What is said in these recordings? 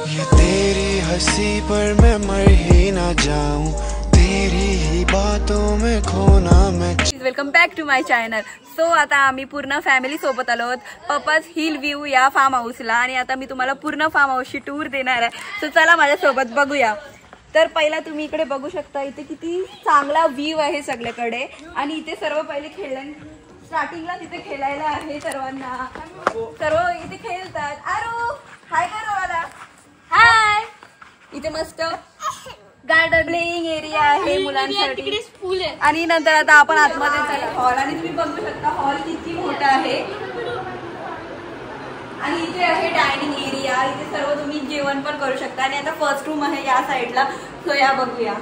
ये तेरी हंसी पर मैं मर ही ना जाऊं, तेरी ही बातों में खोना मैं। Welcome back to my channel. So आता आम्ही पूर्ण फॅमिली सोबत आलो आहोत पप्पाज हिल व्ह्यू या फार्म हाऊसला आणि आता मी तुम्हाला पूर्ण फार्म हाऊसची टूर देणार आहे। सो चला माझ्यासोबत बघूया। तर पहिला तुम्ही इकडे बघू शकता, इथे किती चांगला व्ह्यू आहे सगळीकडे आणि इथे सर्व पहिले स्टार्टिंगला तिथे खेळायला आहे सर्वांना, सर्व इथे खेळतात। आरू हाय करो मला, हाय। इथे मस्त गार्डन प्लेइंग एरिया आहे मुलांसाठी आणि नंतर आता आपण आतमध्ये चला हॉल आणि तुम्ही बघू शकता हॉल किती मोठा आहे आणि इथे आहे डायनिंग एरिया, इथे सर्व तुम्ही जेवण पण करू शकता आणि आता फर्स्ट रूम आहे या साईडला। सो या बघूया।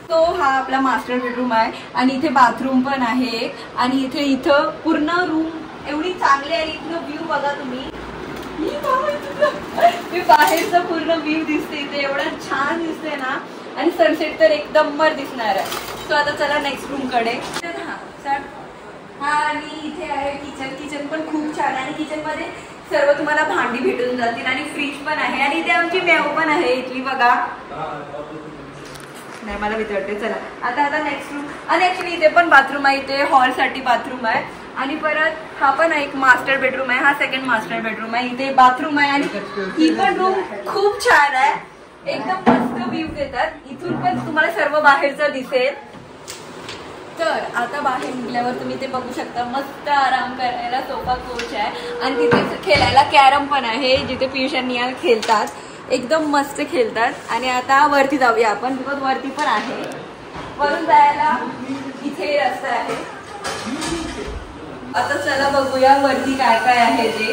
तो हा आपला मास्टर बेडरूम आहे आणि इथे बाथरूम पण आहे आणि इथं पूर्ण रूम एवढी चांगली आहे। इथलं व्ह्यू बघा तुम्ही, मी बाहेरचा पूर्ण व्ह्यू दिसते इथे, एवढा छान दिसते ना आणि सनसेट तर एकदम मर दिसणार आहे। सो आता चला नेक्स्ट रूम कडे। हा आणि इथे आहे किचन, किचन पण खूप छान आहे आणि किचन मध्ये सर्व तुम्हाला भांडी भेटून जातील आणि फ्रीज पण आहे आणि इथे आमची मेव पण आहे इथली बघा। नाही मला भीती वाटते। चला आता नेक्स्ट रूम आणि ऍक्च्युली इथे पण बाथरूम आहे, इथे हॉल साठी बाथरूम आहे आणि परत हा पण एक मास्टर बेडरूम आहे, हा सेकंड मास्टर बेडरूम आहे। इथे बाथरूम आहे आणि ही पण रूम खूप छान आहे, एकदम मस्त व्ह्यू देतात। इथून पण तुम्हाला सर्व बाहेरचं दिसेल। तर आता बाहेर निघल्यावर तुम्ही ते बघू शकता, मस्त आराम करायला सोफा कोच आहे आणि तिथे खेळायला कॅरम पण आहे, जिथे पियुष आणि निहाल खेळतात, एकदम मस्त खेळतात। आणि आता वरती जाऊया आपण, बिकॉज वरती पण आहे, वरून जायला इथे रस्ता आहे। आता चला बघूया वरती काय काय आहे ते।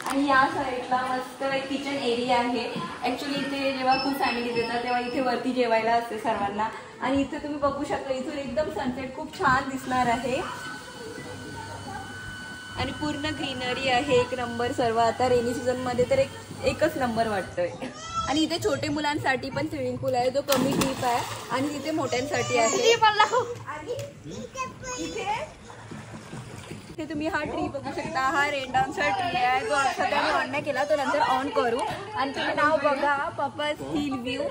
आणि या साईडला मस्त किचन एरिया आहे। ऍक्च्युली इथे जेव्हा खूप फॅमिली येतात तेव्हा इथे वरती जेवायला असते सर्वांना आणि इथे तुम्ही बघू शकता इथून एकदम सनसेट खूप छान दिसणार आहे आणि पूर्ण ग्रीनरी आहे, एक नंबर सर्व। आता रेनी सीझन मध्ये तर एकच नंबर वाटतोय। आणि इथे छोटे मुलांसाठी पण स्विमिंग पूल आहे जो कमी डीप आहे आणि तिथे मोठ्यांसाठी आहे। इथे तुम्ही हा ट्री बघू शकता, हा रेनडाऊनचा ट्री आहे जो सध्या मी ऑन नाही केला, तो नंतर ऑन करू। आणि तुम्ही नाव बघा पप्पाज हिल व्ह्यू,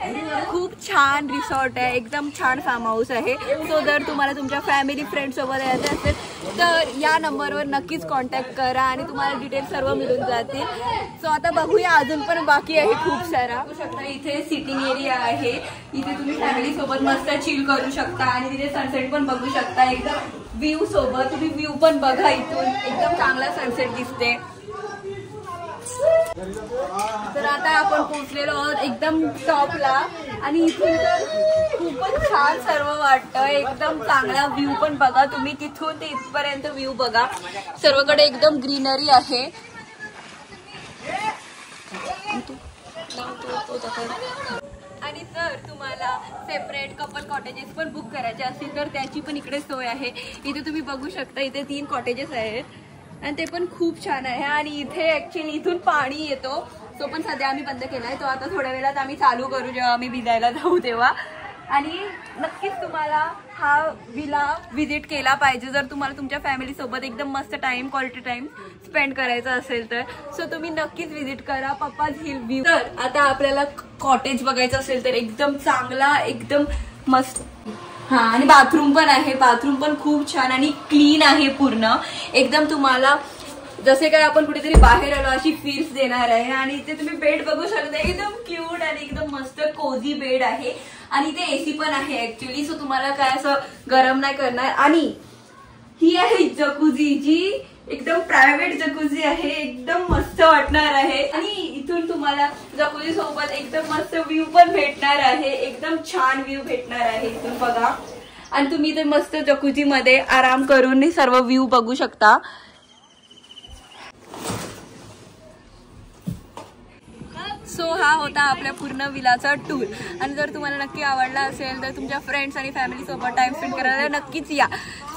खूप छान रिसॉर्ट आहे, एकदम छान फार्म हाऊस आहे। सो जर तुम्हाला तुमच्या फॅमिली फ्रेंड सोबत यायचं असेल तर या नंबरवर नक्कीच कॉन्टॅक्ट करा आणि तुम्हाला डिटेल सर्व मिळून जातील। सो आता बघूया, अजून पण बाकी आहे खूप सारा। बघू शकता इथे सिटिंग एरिया आहे, इथे तुम्ही फॅमिली सोबत मस्त चिल करू शकता आणि तिथे सनसेट पण बघू शकता एकदम व्ह्यू सोबत। तुम्ही व्ह्यू पण बघा, इथून एकदम चांगला सनसेट दिसते। तर आता आपण पोहोचलेलो आहोत एकदम टॉपला आणि इथून तर खूपच छान सर्व वाटतं, एकदम चांगला व्ह्यू पण बघा तुम्ही, तिथून ते इथपर्यंत व्ह्यू बघा, सर्वकडे एकदम ग्रीनरी आहे। आणि जर तुम्हाला सेपरेट कपल कॉटेजेस पण बुक करायचे असतील तर त्याची पण इकडे सोय आहे। इथे तुम्ही बघू शकता इथे 3 कॉटेजेस आहेत आणि ते पण खूप छान आहे आणि इथे ऍक्च्युली इथून पाणी येतो, तो पण सध्या आम्ही बंद केलाय, तो आता थोड्या वेळात आम्ही चालू करू जेव्हा आम्ही भिजायला जाऊ तेव्हा। आणि नक्कीच तुम्हाला हा विला विजिट केला पाहिजे जर तुम्हाला तुमच्या फॅमिली सोबत एकदम मस्त क्वालिटी टाइम स्पेंड करायचा असेल तर। सो तुम्ही नक्कीच विजिट करा पप्पाज हिल व्ह्यू। तर आता आपल्याला कॉटेज बघायचं असेल तर एकदम चांगला, एकदम मस्त, हा आणि बाथरूम पण आहे, बाथरूम पण खूप छान आणि क्लीन आहे पूर्ण, एकदम तुम्हाला जसे काय आपण कुठेतरी बाहेर आलो अशी फील्स देणार आहे। आणि इथे तुम्ही बेड बघू शकता, एकदम क्यूट आणि एकदम मस्त कोझी बेड आहे आणि इथे एसी पण आहे ऍक्च्युली, सो तुम्हाला काय असं गरम नाही करणार। आणि ही आहे जकुझी, जी एकदम प्रायव्हेट जकुझी आहे, एकदम मस्त वाटणार आहे आणि इथून तुम्हाला जकुझी सोबत एकदम मस्त व्ह्यू पण भेटणार आहे, एकदम छान व्ह्यू भेटणार आहे इथून बघा। आणि तुम्ही इथे मस्त जकुझी मध्ये आराम करून सर्व व्ह्यू बघू शकता। सो हा होता आपल्या पूर्ण विलाचा टूर आणि जर तुम्हाला नक्की आवडला असेल तर तुमच्या फ्रेंड्स आणि फॅमिली सोबत टाइम स्पेंड करायला नक्कीच या।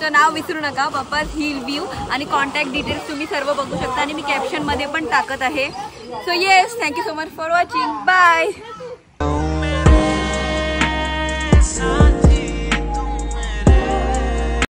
तर नाव विसरू नका पप्पाज हिल व्ह्यू आणि कॉन्टॅक्ट डिटेल्स तुम्ही सर्व बघू शकता आणि मी कॅप्शन मध्ये पण टाकत आहे। So yes, thank you so much for watching, bye.